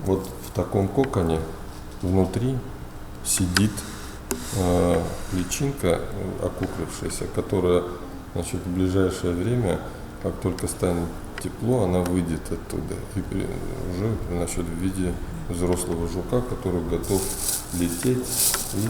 Вот в таком коконе внутри сидит личинка окуклившаяся, которая, значит, в ближайшее время, как только станет тепло, она выйдет оттуда и уже, значит, в виде взрослого жука, который готов лететь и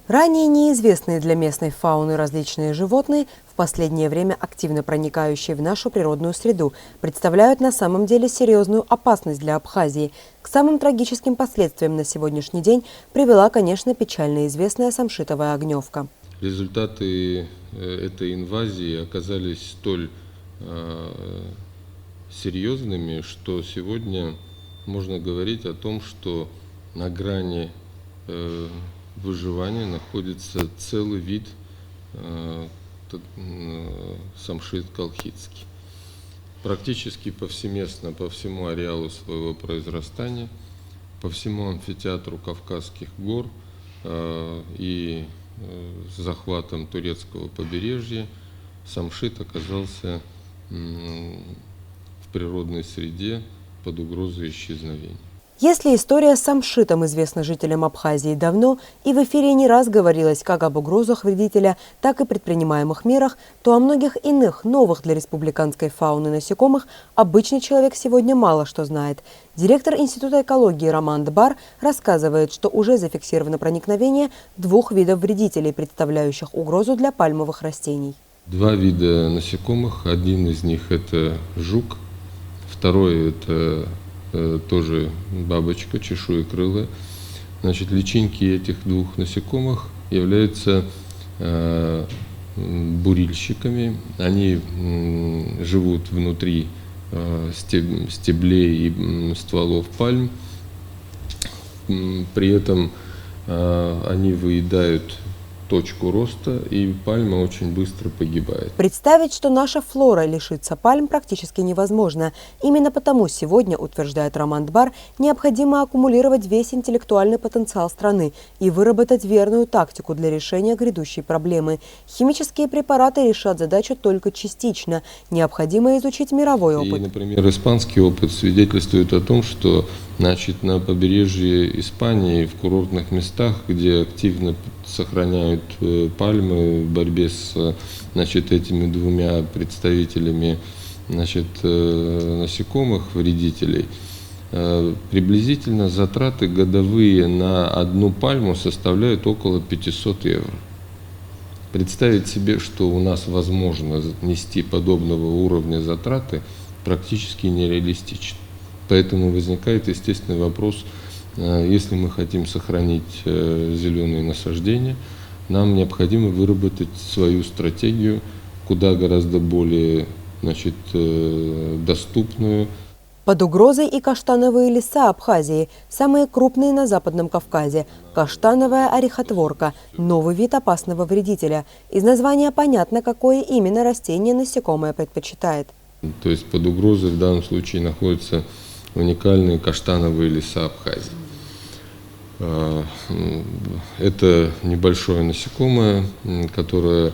Ранее неизвестные для местной фауны различные животные, в последнее время активно проникающие в нашу природную среду, представляют на самом деле серьезную опасность для Абхазии. К самым трагическим последствиям на сегодняшний день привела, конечно, печально известная самшитовая огневка. Результаты этой инвазии оказались столь серьезными, что сегодня можно говорить о том, что на грани выживания находится целый вид самшит колхидский. Практически повсеместно по всему ареалу своего произрастания, по всему амфитеатру Кавказских гор и с захватом турецкого побережья самшит оказался в природной среде под угрозой исчезновения. Если история с самшитом известна жителям Абхазии давно, и в эфире не раз говорилось как об угрозах вредителя, так и предпринимаемых мерах, то о многих иных, новых для республиканской фауны насекомых обычный человек сегодня мало что знает. Директор Института экологии Роман Дбар рассказывает, что уже зафиксировано проникновение 2 видов вредителей, представляющих угрозу для пальмовых растений. 2 вида насекомых, один из них это жук, второй это тоже бабочка, чешуекрылая. Значит, личинки этих 2 насекомых являются бурильщиками. Они живут внутри стеблей и стволов пальм. При этом они выедают точку роста, и пальма очень быстро погибает. Представить, что наша флора лишится пальм, практически невозможно. Именно потому сегодня, утверждает Роман Дбар, необходимо аккумулировать весь интеллектуальный потенциал страны и выработать верную тактику для решения грядущей проблемы. Химические препараты решат задачу только частично. Необходимо изучить мировой опыт. И, например, испанский опыт свидетельствует о том, что, значит, на побережье Испании, в курортных местах, где активно сохраняют пальмы в борьбе с, значит, этими 2 представителями, значит, насекомых, вредителей, приблизительно затраты годовые на 1 пальму составляют около 500 евро. Представить себе, что у нас возможно нести подобного уровня затраты, практически нереалистично. Поэтому возникает естественный вопрос: если мы хотим сохранить зеленые насаждения, нам необходимо выработать свою стратегию, куда гораздо более, значит, доступную. Под угрозой и каштановые леса Абхазии, самые крупные на Западном Кавказе. Каштановая орехотворка – новый вид опасного вредителя. Из названия понятно, какое именно растение насекомое предпочитает. То есть под угрозой в данном случае находятся уникальные каштановые леса Абхазии. Это небольшое насекомое, которое,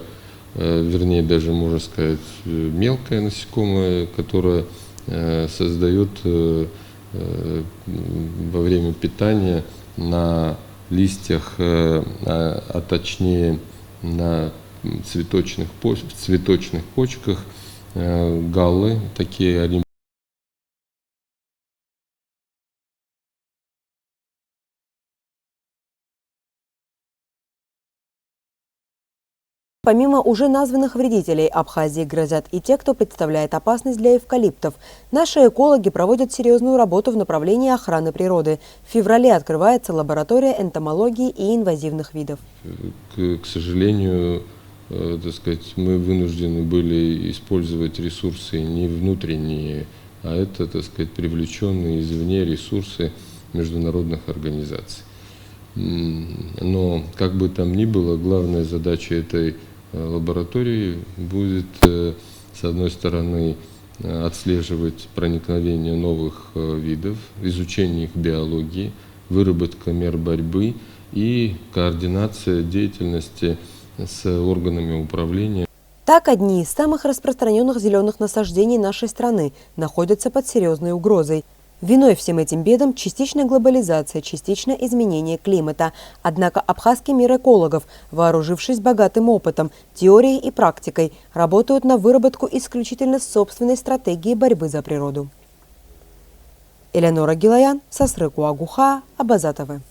вернее, даже можно сказать, мелкое насекомое, которое создает во время питания на листьях, а точнее на цветочных почках галлы, такие. Помимо уже названных вредителей, Абхазии грозят и те, кто представляет опасность для эвкалиптов. Наши экологи проводят серьезную работу в направлении охраны природы. В феврале открывается лаборатория энтомологии и инвазивных видов. К сожалению, так сказать, мы вынуждены были использовать ресурсы не внутренние, а это, так сказать, привлеченные извне ресурсы международных организаций. Но, как бы там ни было, главная задача этой лаборатории будет, с одной стороны, отслеживать проникновение новых видов, изучение их биологии, выработка мер борьбы и координация деятельности с органами управления. Так, одни из самых распространенных зеленых насаждений нашей страны находятся под серьезной угрозой. Виной всем этим бедам частичная глобализация, частичное изменение климата. Однако абхазский мир экологов, вооружившись богатым опытом, теорией и практикой, работают на выработку исключительно собственной стратегии борьбы за природу. Элеонора Гилаян, Сасрыку Агуха, Абаза ТВ.